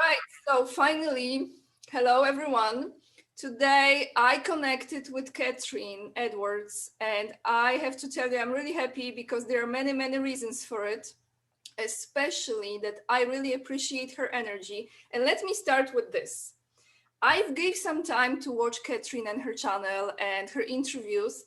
right, so finally, hello everyone. Today I connected with Catherine Edwards, and I have to tell you, I'm really happy because there are many, many reasons for it, especially that I really appreciate her energy. And let me start with this. I've gave some time to watch Catherine and her channel and her interviews,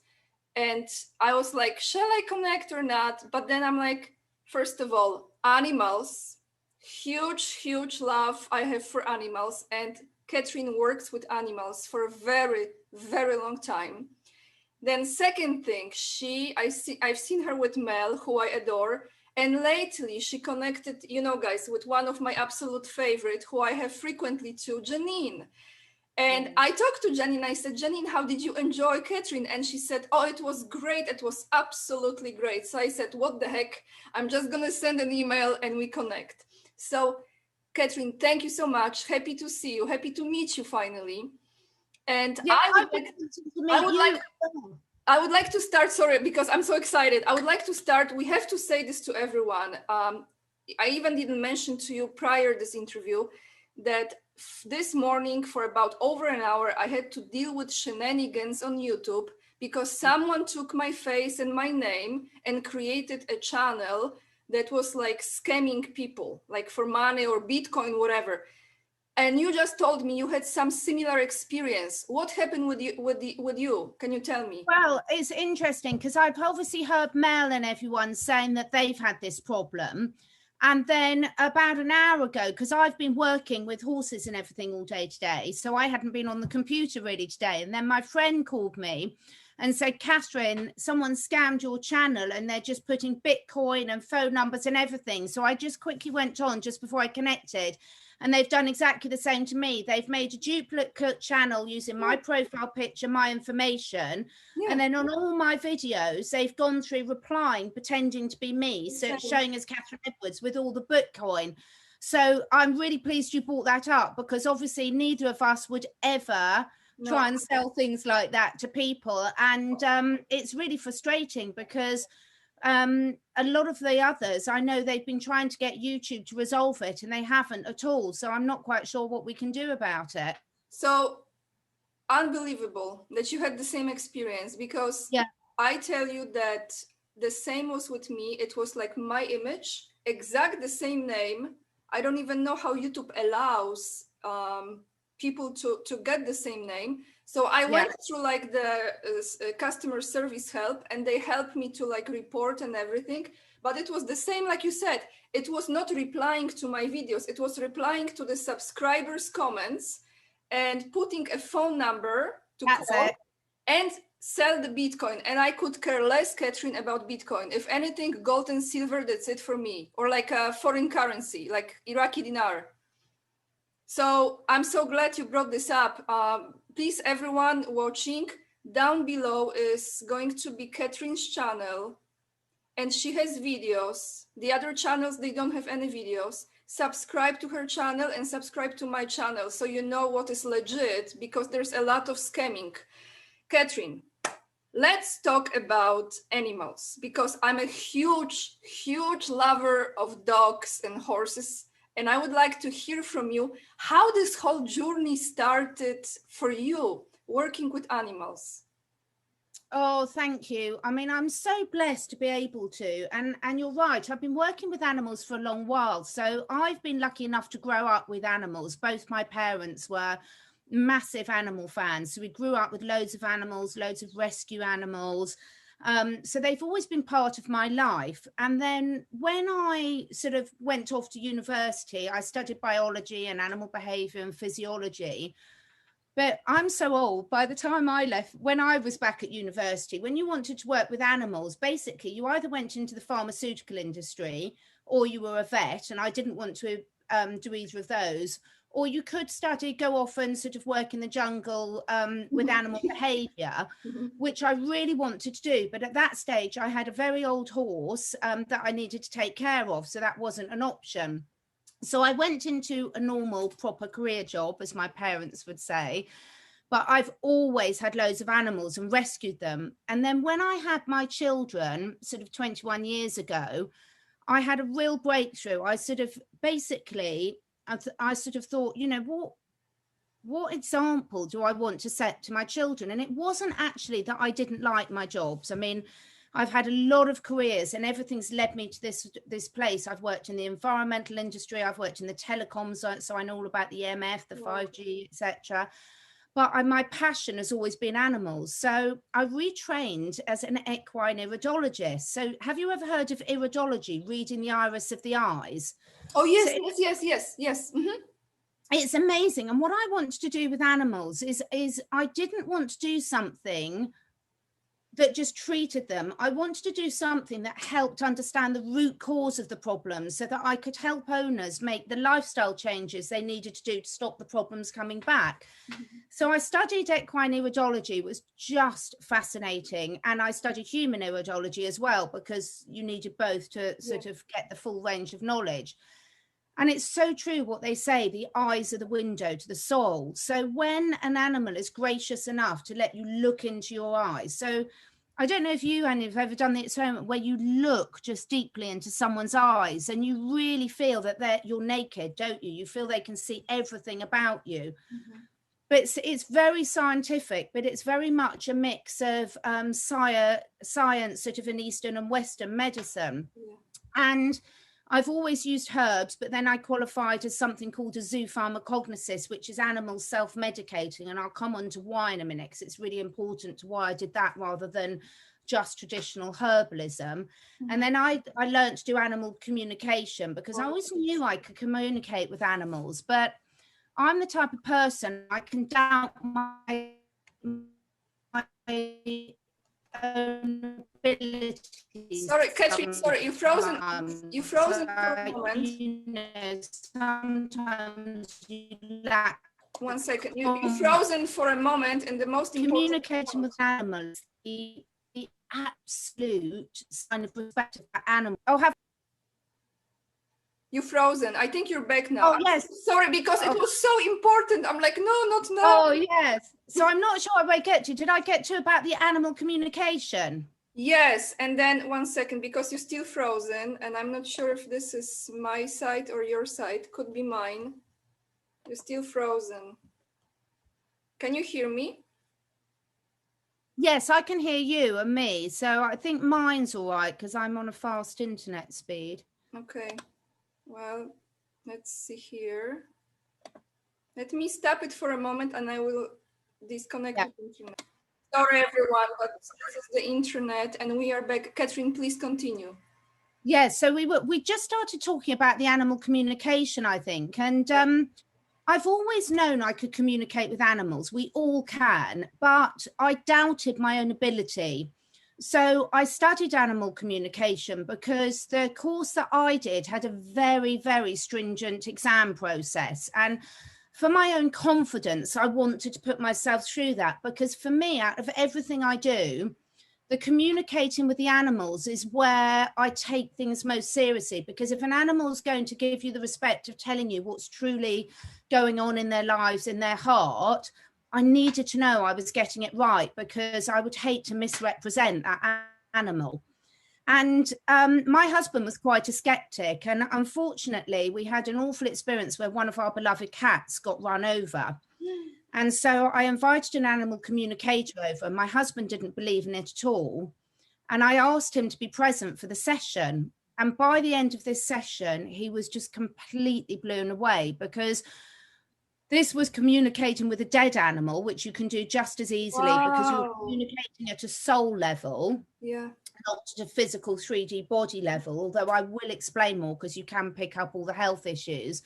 and I was like, shall I connect or not? But then I'm like, first of all, animals, huge love I have for animals, and Catherine works with animals for a very, very long time. Then second thing, I've seen her with Mel, who I adore, and lately she connected, guys, with one of my absolute favorite, who I have frequently too, Janine. And I talked to Janine. I said, Janine, how did you enjoy Catherine? And she said, oh, it was great. It was absolutely great. So I said, what the heck? I'm just going to send an email and we connect. So, Catherine, thank you so much. Happy to see you. Happy to meet you finally. And yeah, I would like to start, sorry, because I'm so excited. I would like to start. We have to say this to everyone. I even didn't mention to you prior this interview that this morning for about over an hour, I had to deal with shenanigans on YouTube because someone took my face and my name and created a channel that was like scamming people, like for money or Bitcoin, whatever. And you just told me you had some similar experience. What happened with you? Can you tell me? Well, it's interesting because I've obviously heard Mel and everyone saying that they've had this problem. And then about an hour ago, because I've been working with horses and everything all day today, so I hadn't been on the computer really today. And then my friend called me and said, Catherine, someone scammed your channel and they're just putting Bitcoin and phone numbers and everything. So I just quickly went on just before I connected. And they've done exactly the same to me. They've made a duplicate channel using my profile picture, my information. Yeah. And then on all my videos, they've gone through replying, pretending to be me. So it's showing as Catherine Edwards with all the Bitcoin. So I'm really pleased you brought that up because obviously neither of us would ever try and sell things like that to people. And it's really frustrating because a lot of the others, I know they've been trying to get YouTube to resolve it and they haven't at all. So I'm not quite sure what we can do about it. So unbelievable that you had the same experience because I tell you that the same was with me. It was like my image, exact the same name. I don't even know how YouTube allows people to get the same name. So I went through like the customer service help and they helped me to like report and everything. But it was the same, like you said, it was not replying to my videos. It was replying to the subscribers' comments and putting a phone number to call and sell the Bitcoin. And I could care less, Catherine, about Bitcoin. If anything, gold and silver, that's it for me. Or like a foreign currency, like Iraqi dinar. So I'm so glad you brought this up. Please, everyone watching, down below is going to be Catherine's channel. And she has videos. The other channels, they don't have any videos. Subscribe to her channel and subscribe to my channel so you know what is legit because there's a lot of scamming. Catherine, let's talk about animals because I'm a huge lover of dogs and horses. And I would like to hear from you how this whole journey started for you working with animals. Oh, thank you. I mean, I'm so blessed to be able to. And you're right. I've been working with animals for a long while. So I've been lucky enough to grow up with animals. Both my parents were massive animal fans. So we grew up with loads of animals, loads of rescue animals. So they've always been part of my life. And then when I sort of went off to university, I studied biology and animal behavior and physiology. But I'm so old, by the time I left, when I was back at university, when you wanted to work with animals, basically you either went into the pharmaceutical industry or you were a vet, and I didn't want to do either of those. Or you could go off and sort of work in the jungle with animal behavior, which I really wanted to do. But at that stage, I had a very old horse that I needed to take care of. So that wasn't an option. So I went into a normal, proper career job, as my parents would say. But I've always had loads of animals and rescued them. And then when I had my children, sort of 21 years ago, I had a real breakthrough. I sort of basically I sort of thought, you know, what example do I want to set to my children? And it wasn't actually that I didn't like my jobs. I mean, I've had a lot of careers and everything's led me to this place. I've worked in the environmental industry, I've worked in the telecoms, so I know all about the EMF, the 5G, etc. But my passion has always been animals. So I retrained as an equine iridologist. So have you ever heard of iridology, reading the iris of the eyes? Oh, yes, so yes. Mm-hmm. It's amazing. And what I want to do with animals is I didn't want to do something that just treated them. I wanted to do something that helped understand the root cause of the problem so that I could help owners make the lifestyle changes they needed to do to stop the problems coming back. Mm-hmm. So I studied equine iridology. It was just fascinating. And I studied human iridology as well, because you needed both to sort of get the full range of knowledge. And it's so true what they say, the eyes are the window to the soul. So when an animal is gracious enough to let you look into your eyes, so I don't know if you, Ania, have ever done the experiment where you look just deeply into someone's eyes and you really feel that you're naked, don't you? You feel they can see everything about you. Mm-hmm. But it's very scientific, but it's very much a mix of science, sort of in Eastern and Western medicine. Yeah. And I've always used herbs, but then I qualified as something called a zoopharmacognosis, which is animals self-medicating. And I'll come on to why in a minute, because it's really important to why I did that rather than just traditional herbalism. Mm-hmm. And then I learned to do animal communication, because I always knew I could communicate with animals, but I'm the type of person I can doubt my own abilities. Sorry, Katrin, sorry, you've frozen. You've frozen for a moment. You know, sometimes you lack. 1 second. You've frozen for a moment, and the most important communicating with animals, the absolute sign of respect for animals. Oh, have you frozen? I think you're back now. Oh, yes. Sorry, because it was so important. I'm like, no, not now. Oh, yes. So I'm not sure where I get to. Did I get to about the animal communication? Yes. And then 1 second, because you're still frozen, and I'm not sure if this is my side or your side. Could be mine. You're still frozen. Can you hear me? Yes, I can hear you and me. So I think mine's all right because I'm on a fast internet speed. Okay. Well, let's see here. Let me stop it for a moment and I will disconnect the internet. Sorry, everyone, but this is the internet and we are back. Katrin, please continue. Yes, so we just started talking about the animal communication, I think. And I've always known I could communicate with animals. We all can, but I doubted my own ability. So I studied animal communication because the course that I did had a very, very stringent exam process. And for my own confidence, I wanted to put myself through that, because for me, out of everything I do, the communicating with the animals is where I take things most seriously, because if an animal is going to give you the respect of telling you what's truly going on in their lives, in their heart, I needed to know I was getting it right, because I would hate to misrepresent that animal. And my husband was quite a skeptic. And unfortunately, we had an awful experience where one of our beloved cats got run over. And so I invited an animal communicator over. My husband didn't believe in it at all. And I asked him to be present for the session. And by the end of this session, he was just completely blown away, because this was communicating with a dead animal, which you can do just as easily because you're communicating at a soul level, not at a physical 3D body level, although I will explain more because you can pick up all the health issues.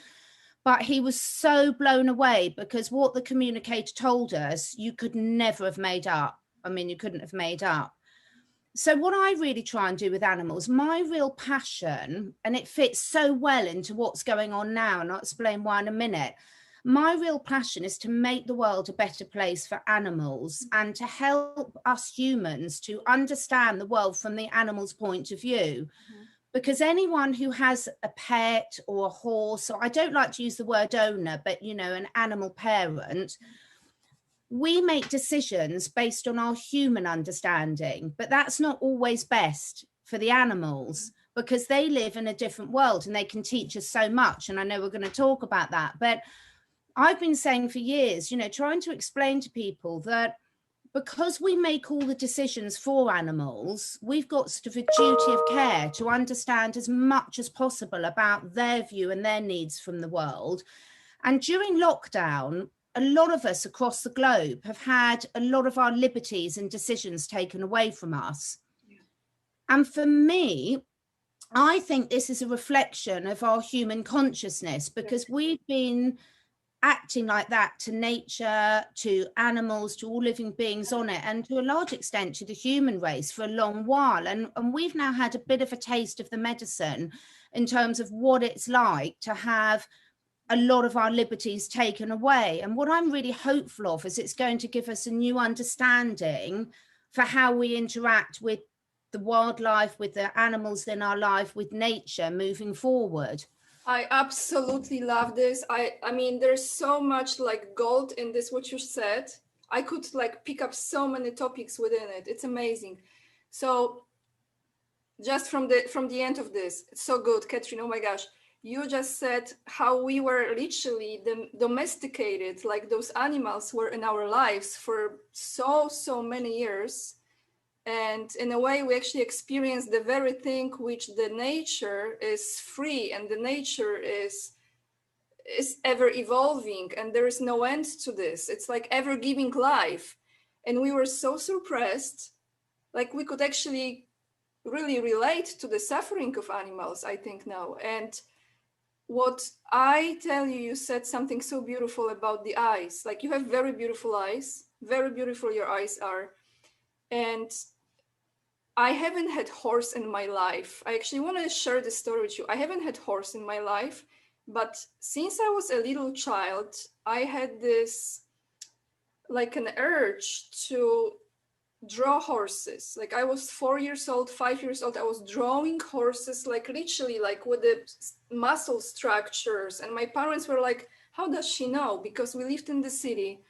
But he was so blown away because what the communicator told us, you could never have made up. I mean, you couldn't have made up. So what I really try and do with animals, my real passion, and it fits so well into what's going on now, and I'll explain why in a minute. My real passion is to make the world a better place for animals and to help us humans to understand the world from the animal's point of view. Mm-hmm. Because anyone who has a pet or a horse, or I don't like to use the word owner, but, you know, an animal parent, we make decisions based on our human understanding, but that's not always best for the animals. because they live in a different world and they can teach us so much. And I know we're going to talk about that, but I've been saying for years, you know, trying to explain to people that because we make all the decisions for animals, we've got sort of a duty of care to understand as much as possible about their view and their needs from the world. And during lockdown, a lot of us across the globe have had a lot of our liberties and decisions taken away from us. Yeah. And for me, I think this is a reflection of our human consciousness, because we've been acting like that to nature, to animals, to all living beings on it, and to a large extent to the human race for a long while. And we've now had a bit of a taste of the medicine in terms of what it's like to have a lot of our liberties taken away. And what I'm really hopeful of is it's going to give us a new understanding for how we interact with the wildlife, with the animals in our life, with nature moving forward. I absolutely love this. I mean, there's so much like gold in this, what you said. I could like pick up so many topics within it. It's amazing. So just from the end of this, it's so good, Catherine. Oh my gosh. You just said how we were literally domesticated, like those animals were in our lives for so many years. And in a way, we actually experience the very thing which the nature is free, and the nature is ever evolving, and there is no end to this. It's like ever giving life. And we were so surprised, like we could actually really relate to the suffering of animals, I think now. And what I tell you, you said something so beautiful about the eyes. Like you have very beautiful eyes, very beautiful your eyes are. And I haven't had horse in my life. I actually want to share this story with you. I haven't had horse in my life, but since I was a little child, I had this like an urge to draw horses. Like I was 4 years old, 5 years old, I was drawing horses, like literally like with the muscle structures. And my parents were like, how does she know? Because we lived in the city.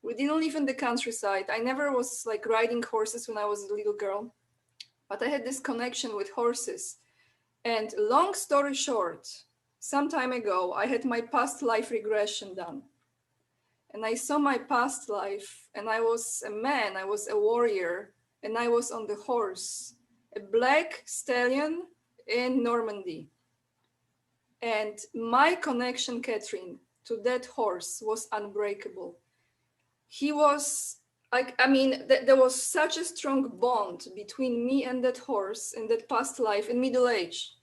We didn't live in the countryside. I never was like riding horses when I was a little girl, but I had this connection with horses. And long story short, some time ago, I had my past life regression done. And I saw my past life, and I was a man, I was a warrior, and I was on the horse, a black stallion in Normandy. And my connection, Catherine, to that horse was unbreakable. He was like, I mean, there was such a strong bond between me and that horse in that past life in middle age.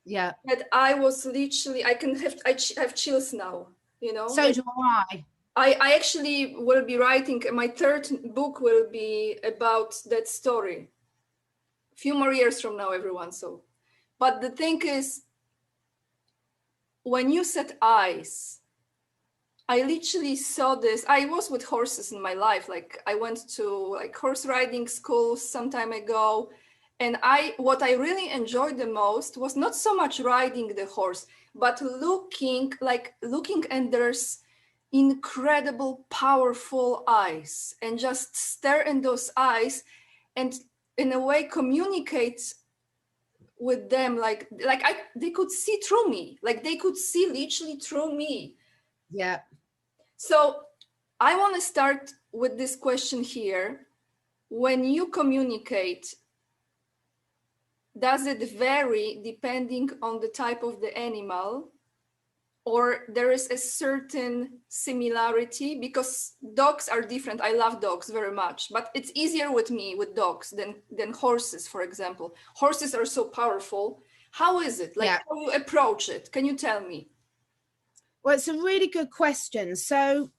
Yeah. That I was literally, I have chills now, you know? So do I. I actually will be writing, my third book will be about that story. A few more years from now, everyone. So, but the thing is, when you said eyes, I literally saw this. I was with horses in my life. Like I went to like horse riding school some time ago. And what I really enjoyed the most was not so much riding the horse, but looking and there's incredible, powerful eyes, and just stare in those eyes and in a way communicate with them. They could see through me, like they could see literally through me. Yeah. So I want to start with this question here. When you communicate, does it vary depending on the type of the animal, or there is a certain similarity? Because dogs are different. I love dogs very much, but it's easier with me with dogs than horses, for example. Horses are so powerful. How is it? Like, how you approach it? Can you tell me? Well, it's a really good question. So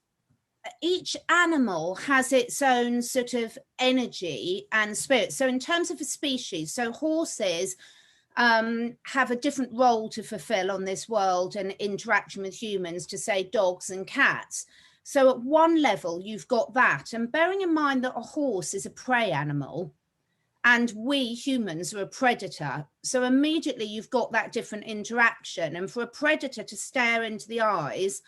each animal has its own sort of energy and spirit. So in terms of a species, so horses have a different role to fulfill on this world and interaction with humans to, say, dogs and cats. So at one level, you've got that. And bearing in mind that a horse is a prey animal and we humans are a predator. So immediately you've got that different interaction. And for a predator to stare into the eyes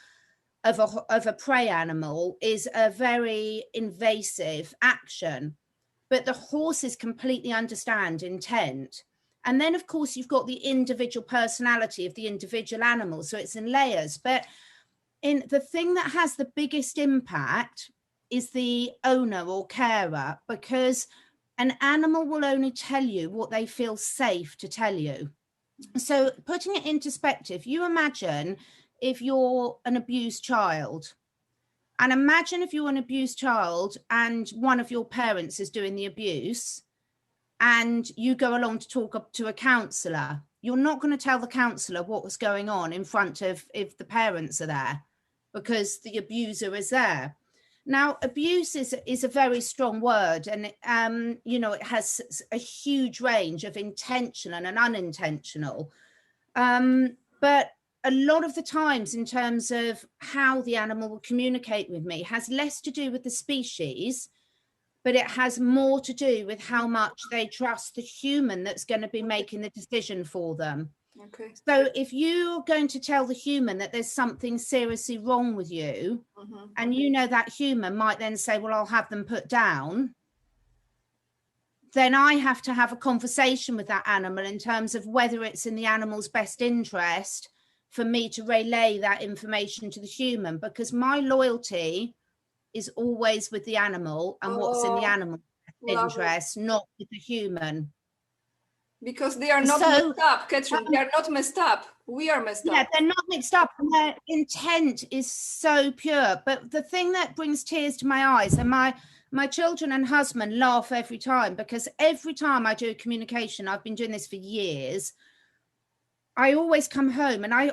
of a prey animal is a very invasive action. But the horses completely understand intent. And then, of course, you've got the individual personality of the individual animal. So it's in layers. But the thing that has the biggest impact is the owner or carer, because an animal will only tell you what they feel safe to tell you. So putting it into perspective, you imagine if you're an abused child, and imagine if you're an abused child and one of your parents is doing the abuse, and you go along to talk up to a counsellor. You're not going to tell the counsellor what was going on in front of, if the parents are there, because the abuser is there. Now, abuse is a very strong word, and it has a huge range of intentional and unintentional. But a lot of the times, in terms of how the animal will communicate with me, has less to do with the species, but it has more to do with how much they trust the human that's going to be making the decision for them. Okay. So if you're going to tell the human that there's something seriously wrong with you, and you know that human might then say, well, I'll have them put down, then I have to have a conversation with that animal in terms of whether it's in the animal's best interest for me to relay that information to the human, because my loyalty is always with the animal and what's in the animal's interest, not with the human. Because they are not messed up, Catherine. They are not messed up. We are messed up. Yeah, they're not mixed up, and their intent is so pure. But the thing that brings tears to my eyes, and my children and husband laugh every time, because every time I do a communication, I've been doing this for years, I always come home, and I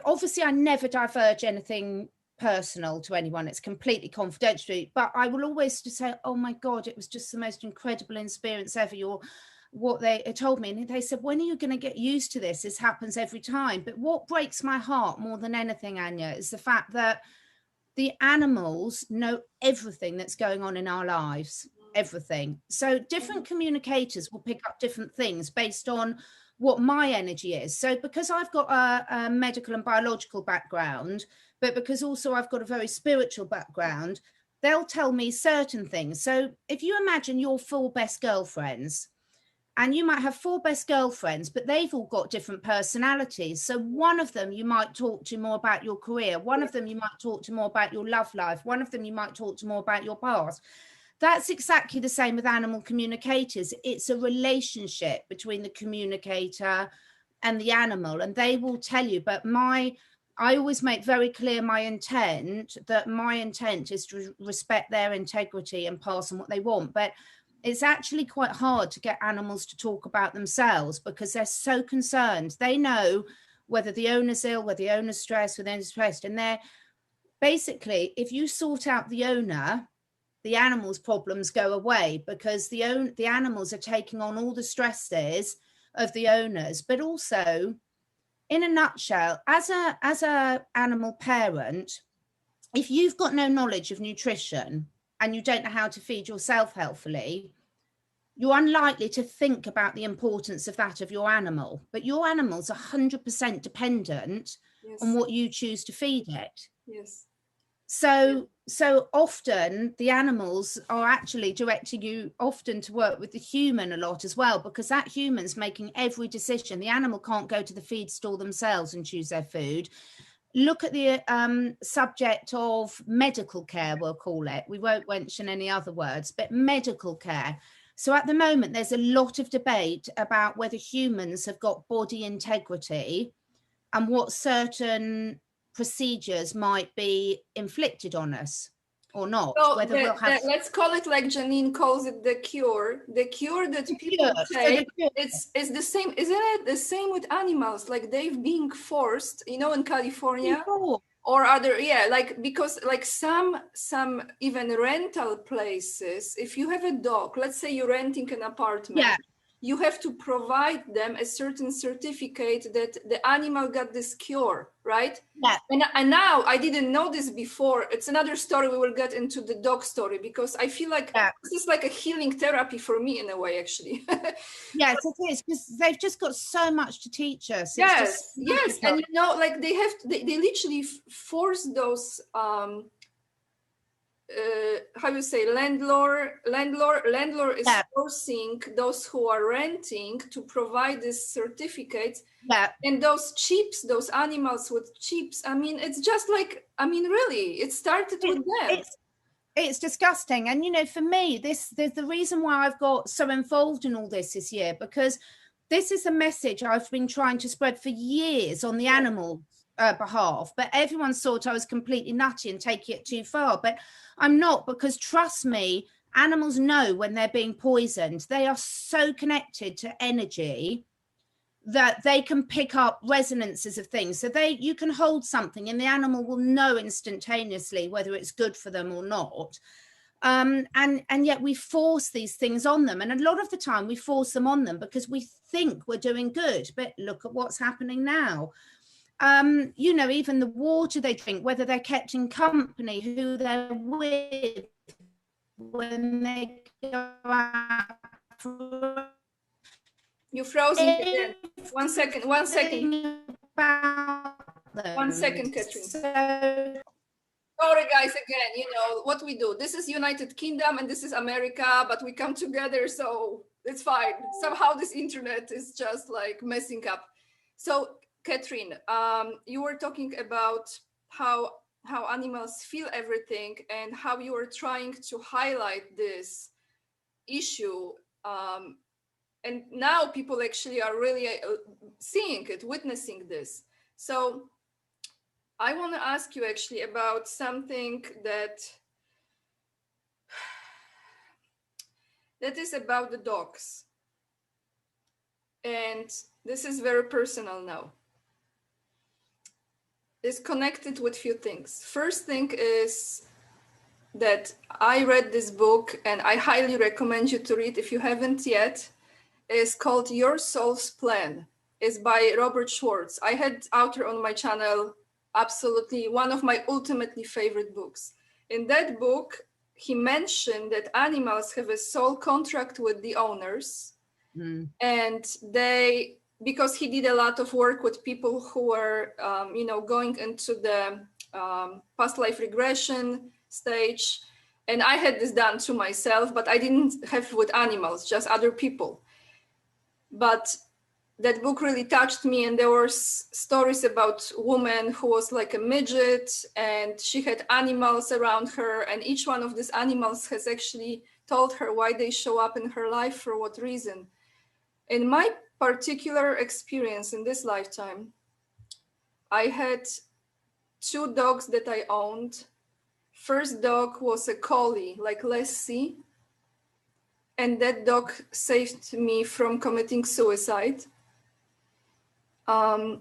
never diverge anything personal to anyone. It's completely confidential, but I will always just say, oh my God, it was just the most incredible experience ever. What they told me, and they said, when are you going to get used to this? This happens every time. But what breaks my heart more than anything, Ania, is the fact that the animals know everything that's going on in our lives, everything. So different communicators will pick up different things based on what my energy is. So because I've got a medical and biological background, but because also I've got a very spiritual background, they'll tell me certain things. So if you imagine your 4 best girlfriends, and you might have 4 best girlfriends, but they've all got different personalities. So one of them you might talk to more about your career. One of them you might talk to more about your love life. One of them you might talk to more about your past. That's exactly the same with animal communicators. It's a relationship between the communicator and the animal, and they will tell you. But I always make very clear my intent, that my intent is to respect their integrity and pass on what they want. But it's actually quite hard to get animals to talk about themselves, because they're so concerned. They know whether the owner's ill, whether the owner's stressed, whether the owner's stressed. And they're basically, if you sort out the owner, the animal's problems go away, because the animals are taking on all the stresses of the owners. But also, in a nutshell, as a animal parent, if you've got no knowledge of nutrition and you don't know how to feed yourself healthily, you're unlikely to think about the importance of that of your animal. But your animal's 100% dependent on what you choose to feed it. Yes. So often the animals are actually directing you often to work with the human a lot as well, because that human's making every decision. The animal can't go to the feed store themselves and choose their food. Look at the subject of medical care, we'll call it. We won't mention any other words, but medical care. So at the moment, there's a lot of debate about whether humans have got body integrity and what certain procedures might be inflicted on us or not. So whether we'll have... let's call it like Janine calls it, the cure. The cure that people take, it's the same, isn't it? The same with animals, like they've been forced, in California or other, like, because like some even rental places, if you have a dog, let's say you're renting an apartment, you have to provide them a certain certificate that the animal got this cure, right? Yeah. And now, I didn't know this before. It's another story we will get into, the dog story, because I feel like this is like a healing therapy for me in a way, actually. Yes, it is, because they've just got so much to teach us. Yes. And like they literally force those how you say, landlord is forcing those who are renting to provide this certificate. And those chips, those animals with chips, I mean, it's just like, I mean, really, it started with them. It's disgusting. And, you know, for me, there's the reason why I've got so involved in all this year, because this is a message I've been trying to spread for years on the animal behalf, but everyone thought I was completely nutty and taking it too far. But I'm not, because trust me, animals know when they're being poisoned. They are so connected to energy that they can pick up resonances of things. So you can hold something and the animal will know instantaneously whether it's good for them or not. And yet we force these things on them. And a lot of the time we force them on them because we think we're doing good. But look at what's happening now. You know, even the water they drink, whether they're kept in company, who they're with, when they go out for... You frozen again. One second. 1 second, Catherine. Sorry, guys, again, you know what we do. This is United Kingdom and this is America, but we come together, so it's fine. Somehow this internet is just like messing up. So, Catherine, you were talking about how animals feel everything and how you were trying to highlight this issue. And now people actually are really seeing it, witnessing this. So I want to ask you actually about something that is about the dogs. And this is very personal now. It's connected with few things. First thing is that I read this book and I highly recommend you to read if you haven't yet. Is called Your Soul's Plan. It's by Robert Schwartz. I had author on my channel, absolutely one of my ultimately favorite books. In that book, he mentioned that animals have a soul contract with the owners. And they, because he did a lot of work with people who were, you know, going into the past life regression stage. And I had this done to myself, but I didn't have with animals, just other people. But that book really touched me, and there were stories about a woman who was like a midget and she had animals around her, and each one of these animals has actually told her why they show up in her life, for what reason. In my particular experience in this lifetime, I had 2 dogs that I owned. First dog was a collie, like Lassie. And that dog saved me from committing suicide. I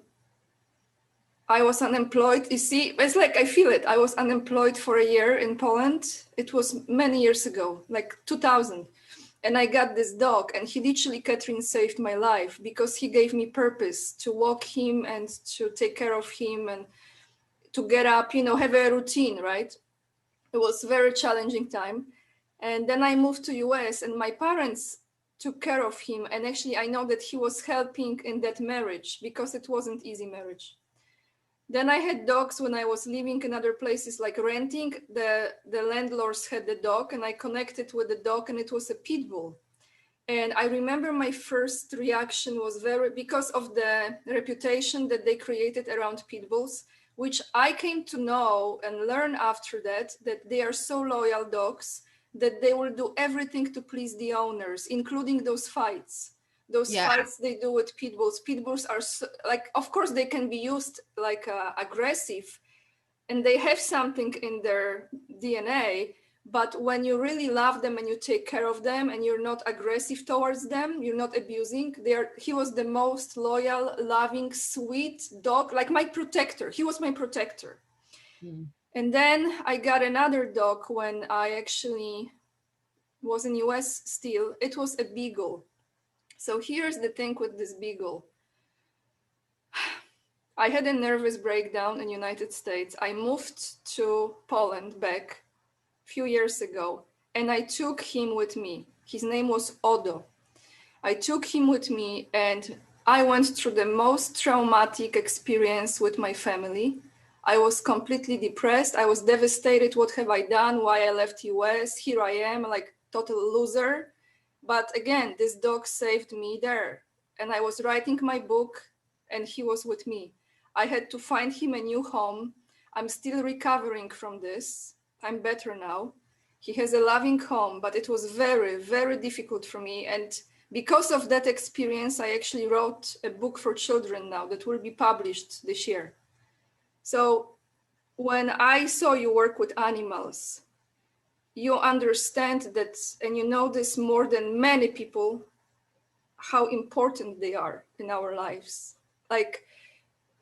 was unemployed. You see, it's like I feel it. I was unemployed for a year in Poland. It was many years ago, like 2000. And I got this dog, and he literally, Catherine, saved my life because he gave me purpose to walk him and to take care of him and to get up, you know, have a routine, right? It was a very challenging time. And then I moved to US and my parents took care of him. And actually, I know that he was helping in that marriage because it wasn't easy marriage. Then I had dogs when I was living in other places, like renting. The landlords had the dog and I connected with the dog, and it was a pit bull. And I remember my first reaction was because of the reputation that they created around pit bulls, which I came to know and learn after that they are so loyal dogs that they will do everything to please the owners, including those fights. Fights they do with pit bulls. Pit bulls are so, like, of course, they can be used like aggressive, and they have something in their DNA. But when you really love them and you take care of them and you're not aggressive towards them, you're not abusing, he was the most loyal, loving, sweet dog, like my protector. He was my protector. And then I got another dog when I actually was in US still. It was a beagle. So here's the thing with this beagle. I had a nervous breakdown in the United States. I moved to Poland back a few years ago, and I took him with me. His name was Odo. I took him with me, and I went through the most traumatic experience with my family. I was completely depressed. I was devastated. What have I done? Why I left US? Here I am, like total loser. But again, this dog saved me there. And I was writing my book and he was with me. I had to find him a new home. I'm still recovering from this. I'm better now. He has a loving home, but it was very, very difficult for me. And because of that experience, I actually wrote a book for children now that will be published this year. So when I saw you work with animals, you understand that, and you know this more than many people, how important they are in our lives. Like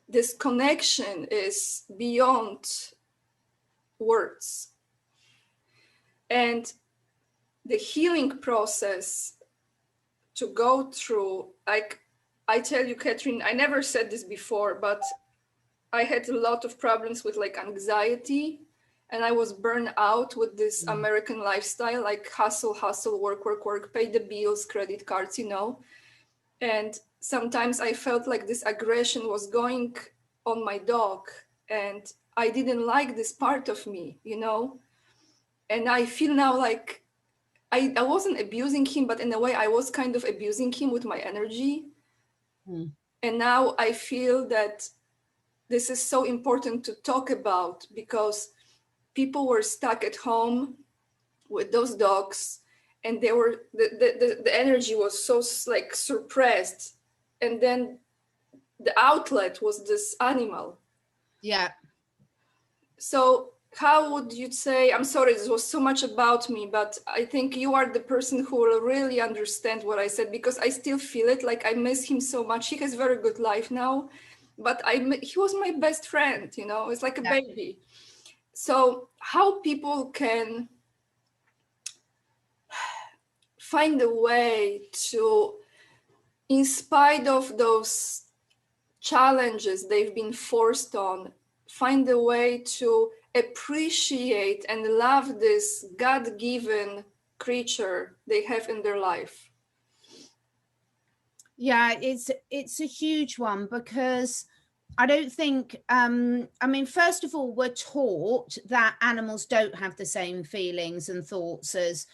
this connection is beyond words. And the healing process to go through, like I tell you, Catherine, I never said this before, but I had a lot of problems with like anxiety, and I was burned out with this American lifestyle, like hustle, hustle, work, work, work, pay the bills, credit cards, you know. And sometimes I felt like this aggression was going on my dog, and I didn't like this part of me, you know. And I feel now like I wasn't abusing him, but in a way I was kind of abusing him with my energy. And now I feel that this is so important to talk about, because people were stuck at home with those dogs, and they were the energy was so like suppressed, and then the outlet was this animal. Yeah. So how would you say, I'm sorry, this was so much about me, but I think you are the person who will really understand what I said, because I still feel it. Like I miss him so much. He has a very good life now, but he was my best friend, you know. It's like a baby. So how people can find a way to, in spite of those challenges they've been forced on, find a way to appreciate and love this God-given creature they have in their life? Yeah, it's a huge one, because I don't think, I mean, first of all, we're taught that animals don't have the same feelings and thoughts as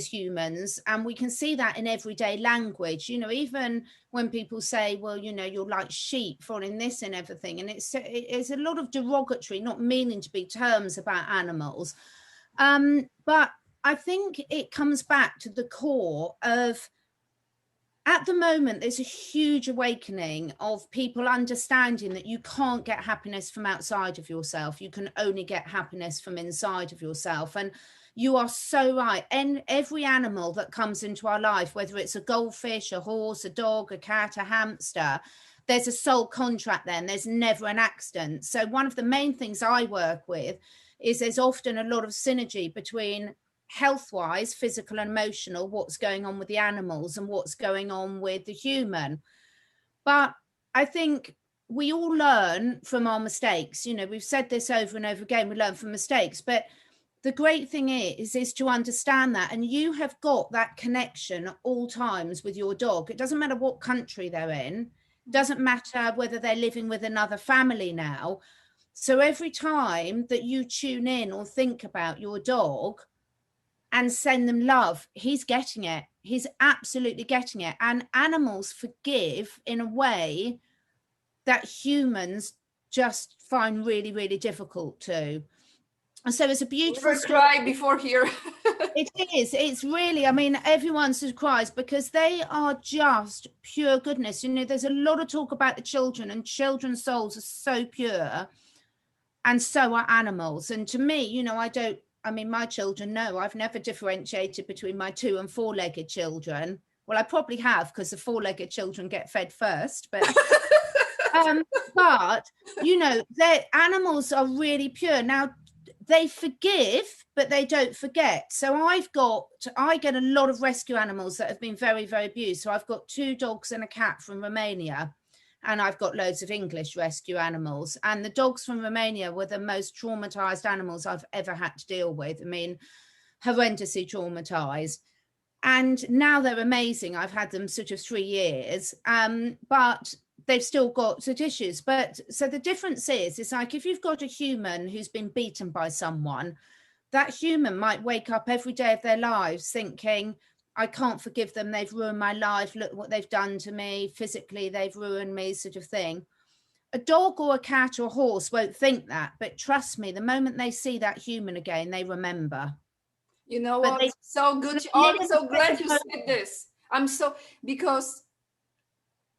humans, and we can see that in everyday language. You know, even when people say, well, you know, you're like sheep following this and everything, and it's a lot of derogatory, not meaning to be, terms about animals. But I think it comes back to the core of, at the moment, there's a huge awakening of people understanding that you can't get happiness from outside of yourself. You can only get happiness from inside of yourself. And you are so right. And every animal that comes into our life, whether it's a goldfish, a horse, a dog, a cat, a hamster, there's a soul contract there, and there's never an accident. So one of the main things I work with is there's often a lot of synergy between health-wise, physical and emotional, what's going on with the animals and what's going on with the human. But I think we all learn from our mistakes. You know, we've said this over and over again, we learn from mistakes. But the great thing is to understand that, and you have got that connection at all times with your dog. It doesn't matter what country they're in, doesn't matter whether they're living with another family now. So every time that you tune in or think about your dog and send them love, he's getting it. He's absolutely getting it. And animals forgive in a way that humans just find really, really difficult to. And so it's a beautiful story. Cry before here. It is. It's really, I mean, everyone cries because they are just pure goodness. You know, there's a lot of talk about the children, and children's souls are so pure, and so are animals. And to me, you know, I mean, my children know I've never differentiated between my 2- and 4-legged children. Well, I probably have, because the 4-legged children get fed first. But but you know, their animals are really pure. Now, they forgive, but they don't forget. So I get a lot of rescue animals that have been very, very abused. So I've got 2 dogs and a cat from Romania. And I've got loads of English rescue animals. And the dogs from Romania were the most traumatized animals I've ever had to deal with. I mean, horrendously traumatized. And now they're amazing. I've had them sort of 3 years. But they've still got such issues. But so the difference is, it's like if you've got a human who's been beaten by someone, that human might wake up every day of their lives thinking, I can't forgive them, they've ruined my life, look what they've done to me, physically they've ruined me, sort of thing. A dog or a cat or a horse won't think that, but trust me, the moment they see that human again, they remember. You know what? So good. Oh, I'm so glad you said this. Because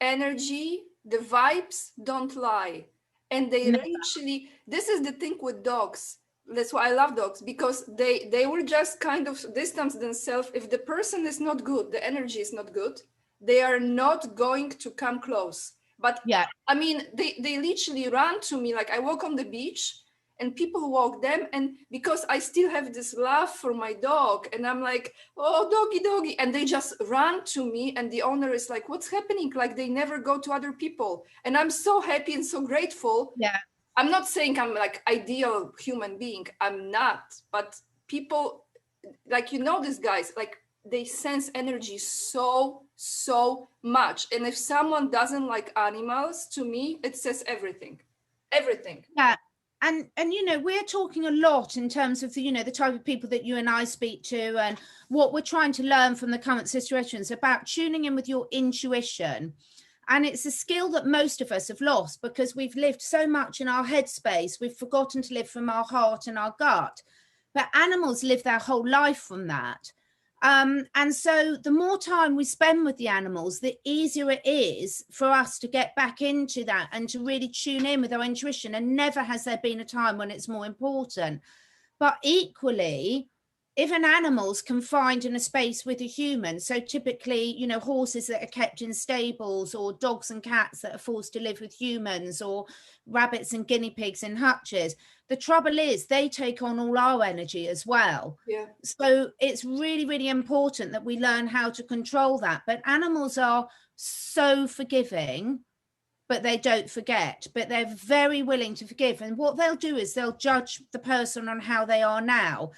energy, the vibes don't lie. And they literally, this is the thing with dogs. That's why I love dogs, because they will just kind of distance themselves. If the person is not good, the energy is not good, they are not going to come close. But yeah, I mean, they literally run to me. Like I walk on the beach and people walk them, and because I still have this love for my dog, and I'm like, oh, doggy, and they just run to me, and the owner is like, what's happening? Like they never go to other people, and I'm so happy and so grateful. Yeah, I'm not saying I'm like ideal human being, I'm not, but people, like, you know, these guys, like they sense energy so much, and if someone doesn't like animals, to me it says everything. Yeah. And you know, we're talking a lot in terms of the, you know, the type of people that you and I speak to, and what we're trying to learn from the current situations about tuning in with your intuition. And it's a skill that most of us have lost because we've lived so much in our headspace, we've forgotten to live from our heart and our gut. But animals live their whole life from that. And so the more time we spend with the animals, the easier it is for us to get back into that and to really tune in with our intuition. And never has there been a time when it's more important. But equally, if an animal's confined in a space with a human, so typically, you know, horses that are kept in stables, or dogs and cats that are forced to live with humans, or rabbits and guinea pigs in hutches, the trouble is they take on all our energy as well. Yeah. So it's really, really important that we learn how to control that. But animals are so forgiving, but they don't forget, but they're very willing to forgive. And what they'll do is they'll judge the person on how they are now.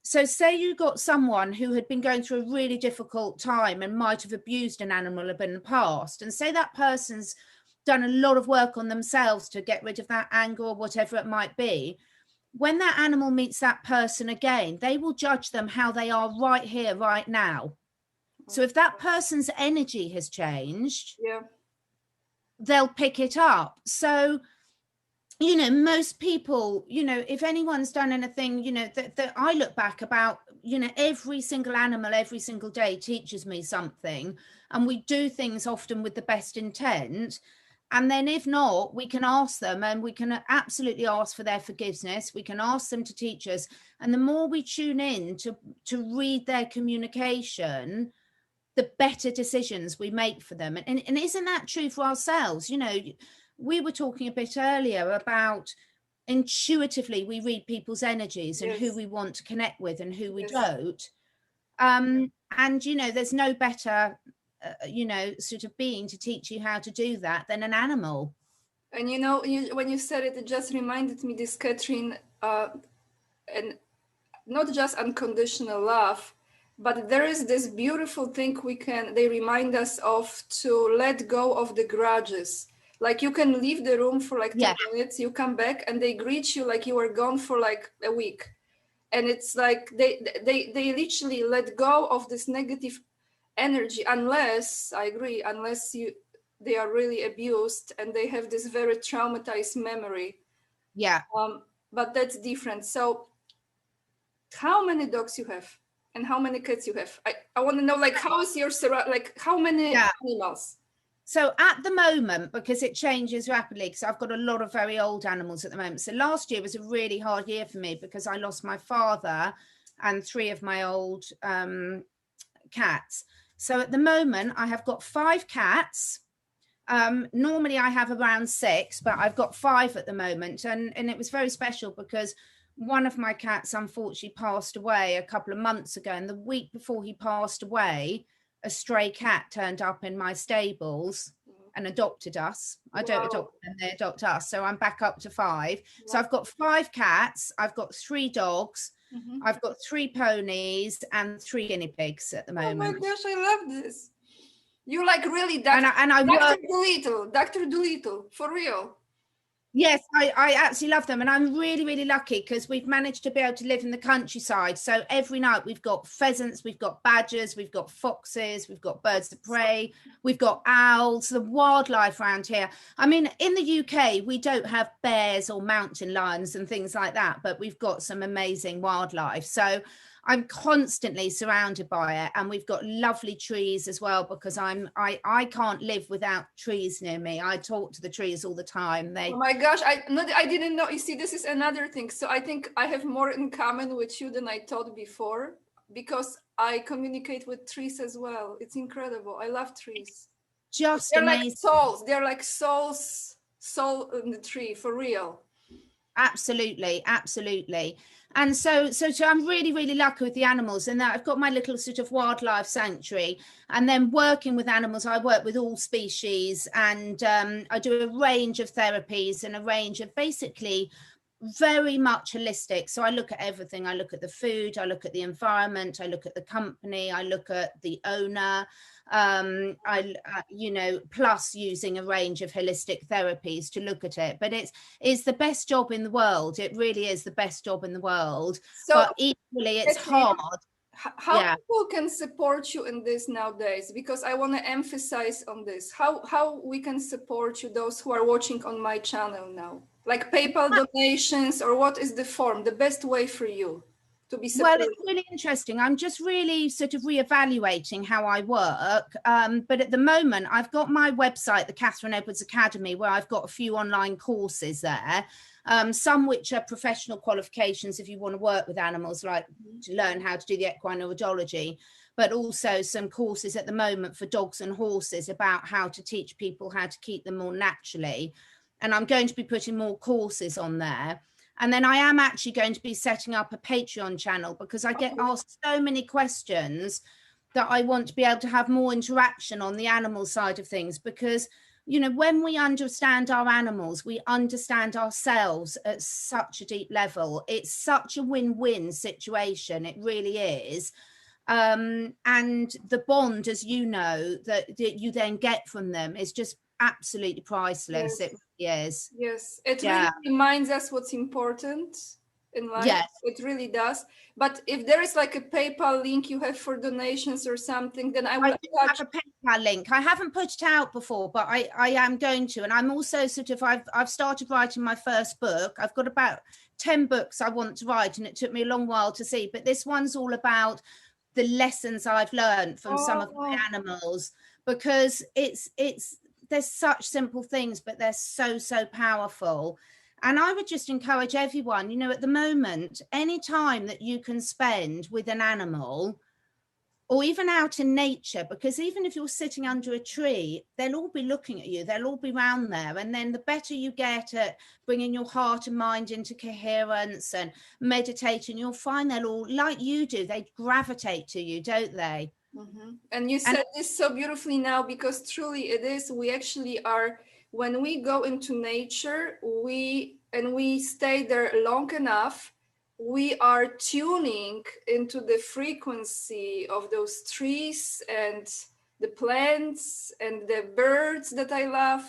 So say you got someone who had been going through a really difficult time and might have abused an animal in the past, and say that person's done a lot of work on themselves to get rid of that anger or whatever it might be. When that animal meets that person again, they will judge them how they are right here, right now. So if that person's energy has changed, yeah, they'll pick it up. So, you know, most people, you know, if anyone's done anything, you know, that I look back about, you know, every single animal every single day teaches me something, and we do things often with the best intent. And then if not, we can ask them, and we can absolutely ask for their forgiveness. We can ask them to teach us. And the more we tune in to read their communication, the better decisions we make for them. And isn't that true for ourselves? You know, we were talking a bit earlier about intuitively we read people's energies, and yes, who we want to connect with and who we, yes, don't. And, you know, there's no better, you know, sort of being to teach you how to do that than an animal. And, you know, when you said it, it just reminded me this, Catherine, and not just unconditional love, but there is this beautiful thing they remind us of, to let go of the grudges. Like you can leave the room for like 10 minutes, you come back and they greet you like you were gone for like a week. And it's like they literally let go of this negative energy, unless, I agree, unless they are really abused and they have this very traumatized memory. Yeah. But that's different. So how many dogs you have and how many cats you have? I want to know, like, how is your like how many animals? So at the moment, because it changes rapidly, because I've got a lot of very old animals at the moment. So last year was a really hard year for me because I lost my father and 3 of my old cats. So at the moment, I have got 5 cats. Normally I have around 6, but I've got 5 at the moment. And it was very special because one of my cats unfortunately passed away a couple of months ago. And the week before he passed away, a stray cat turned up in my stables and adopted us. I don't adopt them, they adopt us. So I'm back up to 5. Wow. So I've got 5 cats, I've got 3 dogs, I've got 3 ponies and 3 guinea pigs at the moment. Oh my gosh, I love this. You like really Dr. Dolittle, for real. Yes, I absolutely love them. And I'm really, really lucky because we've managed to be able to live in the countryside. So every night we've got pheasants, we've got badgers, we've got foxes, we've got birds of prey, we've got owls, the wildlife around here. I mean, in the UK, we don't have bears or mountain lions and things like that, but we've got some amazing wildlife. So I'm constantly surrounded by it, and we've got lovely trees as well, because I can't live without trees near me. I talk to the trees all the time. Oh my gosh, I didn't know. You see, this is another thing. So I think I have more in common with you than I thought before, because I communicate with trees as well. It's incredible. I love trees. Just amazing. Like souls. They're like souls, soul in the tree, for real. Absolutely, absolutely. And so I'm really, really lucky with the animals, and that I've got my little sort of wildlife sanctuary. And then working with animals, I work with all species, and I do a range of therapies and a range of basically very much holistic. So I look at everything. I look at the food, I look at the environment, I look at the company, I look at the owner, you know, plus using a range of holistic therapies to look at it. But it's the best job in the world. It really is the best job in the world. So but equally it's hard. How people can support you in this nowadays? Because I want to emphasize on this, how we can support you, those who are watching on my channel now, like PayPal donations, or what is the form, the best way for you to be supported? Well, it's really interesting. I'm just really sort of reevaluating how I work. But at the moment, I've got my website, the Catherine Edwards Academy, where I've got a few online courses there. Some which are professional qualifications if you want to work with animals, like to learn how to do the equine iridology, but also some courses at the moment for dogs and horses about how to teach people how to keep them more naturally. And I'm going to be putting more courses on there. And then I am actually going to be setting up a Patreon channel, because I get asked so many questions that I want to be able to have more interaction on the animal side of things, because you know, when we understand our animals, we understand ourselves at such a deep level. It's such a win-win situation. It really is. And the bond, as you know, that you then get from them is just absolutely priceless. Yes. It really is. Yes, it really reminds us what's important in life. Yes. It really does. But if there is like a PayPal link you have for donations or something, then I will have a PayPal link. I haven't put it out before, but I am going to. And I'm also sort of, I've started writing my first book. I've got about 10 books I want to write, and it took me a long while to see. But this one's all about the lessons I've learned from some of my animals, because there's such simple things, but they're so powerful. And I would just encourage everyone, you know, at the moment, any time that you can spend with an animal, or even out in nature, because even if you're sitting under a tree, they'll all be looking at you, they'll all be around there. And then the better you get at bringing your heart and mind into coherence and meditating, you'll find they'll all, like you do, they gravitate to you, don't they? Mm-hmm. And you said this so beautifully now, because truly it is, we actually are, when we go into nature, we stay there long enough, we are tuning into the frequency of those trees and the plants and the birds that I love.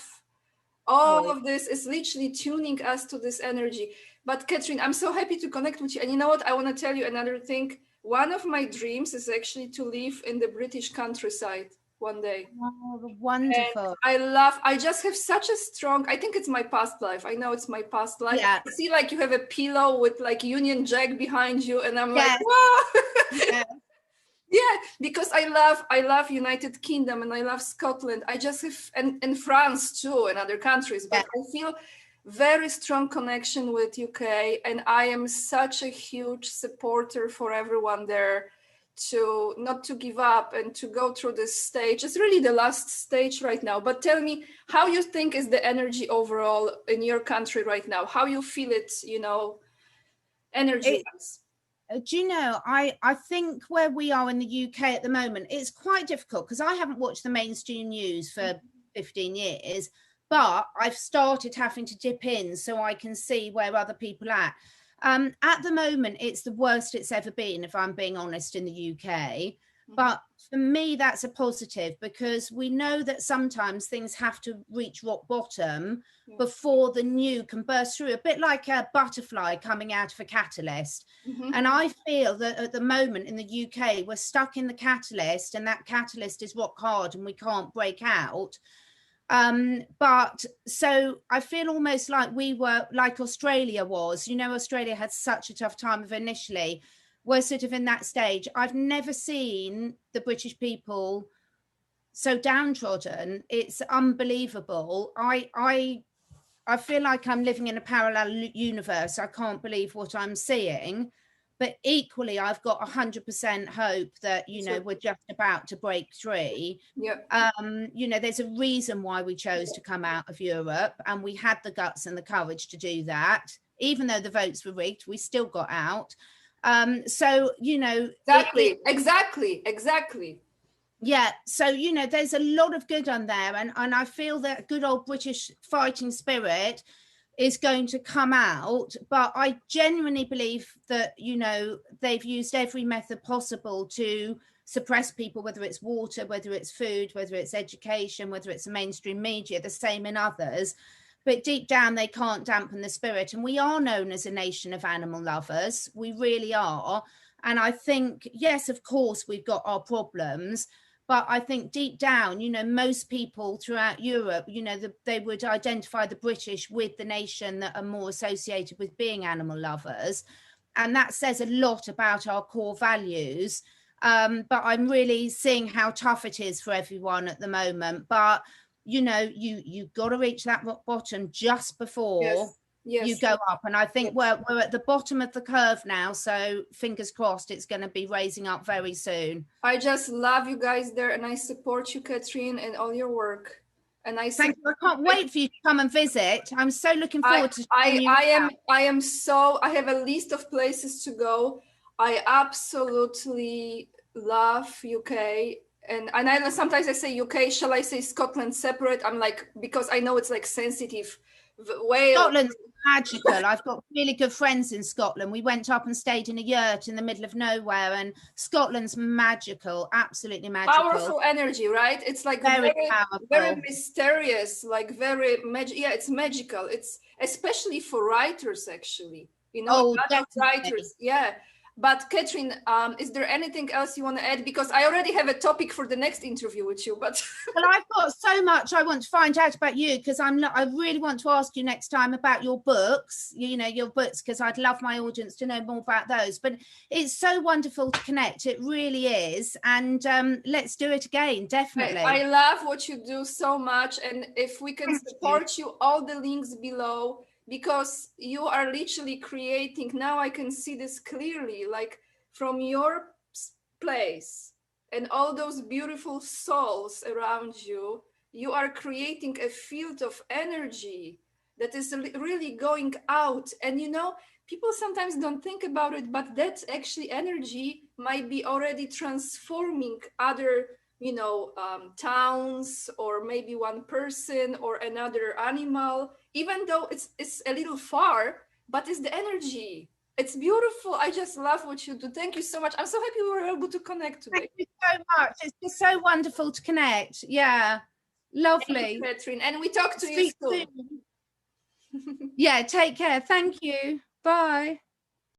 All of this is literally tuning us to this energy. But Catherine, I'm so happy to connect with you. And you know what? I want to tell you another thing. One of my dreams is actually to live in the British countryside one day. Oh, wonderful. And I just have such a strong, I think it's my past life. I know it's my past life. Yeah. I see like you have a pillow with like Union Jack behind you, and I'm like, whoa. Yeah. Yeah, because I love United Kingdom, and I love Scotland. I just have, and France too, and other countries, but I feel very strong connection with UK, and I am such a huge supporter for everyone there to not to give up and to go through this stage. It's really the last stage right now. But tell me, how you think is the energy overall in your country right now? How you feel it, you know, energy-wise? Do you know, I think where we are in the UK at the moment, it's quite difficult, because I haven't watched the mainstream news for 15 years, but I've started having to dip in so I can see where other people are at. At the moment, it's the worst it's ever been, if I'm being honest, in the UK. But for me, that's a positive, because we know that sometimes things have to reach rock bottom before the new can burst through, a bit like a butterfly coming out of a catalyst. And I feel that at the moment in the UK, we're stuck in the catalyst, and that catalyst is rock hard and we can't break out. But so I feel almost like we were like Australia was, you know, Australia had such a tough time of initially. We're sort of in that stage. I've never seen the British people so downtrodden. It's unbelievable. I feel like I'm living in a parallel universe. I can't believe what I'm seeing. But equally, I've got 100% hope that, you know, we're just about to break free. You know, there's a reason why we chose to come out of Europe, and we had the guts and the courage to do that. Even though the votes were rigged, we still got out. So, you know, exactly. Yeah. So, you know, there's a lot of good on there. And I feel that good old British fighting spirit is going to come out. But I genuinely believe that, you know, they've used every method possible to suppress people, whether it's water, whether it's food, whether it's education, whether it's the mainstream media, the same in others. But deep down, they can't dampen the spirit. And we are known as a nation of animal lovers. We really are. And I think, yes, of course, we've got our problems. But I think deep down, you know, most people throughout Europe, you know, they would identify the British with the nation that are more associated with being animal lovers. And that says a lot about our core values. But I'm really seeing how tough it is for everyone at the moment. But, you know, you've got to reach that rock bottom just before you go up. And I think we're at the bottom of the curve now. So fingers crossed it's going to be raising up very soon. I just love you guys there, and I support you, Catherine, and all your work. And I thank you. I can't wait for you to come and visit. I'm so looking forward to seeing you. I have a list of places to go. I absolutely love UK. And I sometimes I say UK, shall I say Scotland separate? I'm like, because I know it's like sensitive. Wales. Scotland's magical. I've got really good friends in Scotland. We went up and stayed in a yurt in the middle of nowhere, and Scotland's magical, absolutely magical. Powerful energy, right? It's like very mysterious, like very yeah, it's magical. It's especially for writers, actually. You know, writers, yeah. But Catherine, is there anything else you want to add? Because I already have a topic for the next interview with you. But well, I've got so much I want to find out about you, because I really want to ask you next time about your books. You know, your books, because I'd love my audience to know more about those. But it's so wonderful to connect. It really is. And let's do it again, definitely. I love what you do so much, and if we can support you, all the links below. Because you are literally creating, now I can see this clearly, like from your place and all those beautiful souls around you, you are creating a field of energy that is really going out. And you know, people sometimes don't think about it, but that actually energy might be already transforming other, you know, towns, or maybe one person or another animal, even though it's a little far, but it's the energy. It's beautiful. I just love what you do. Thank you so much. I'm so happy we were able to connect today. Thank you so much. It's just so wonderful to connect. Yeah, lovely. Thank you, Catherine. And we talk to you soon. Yeah, take care. Thank you. Bye.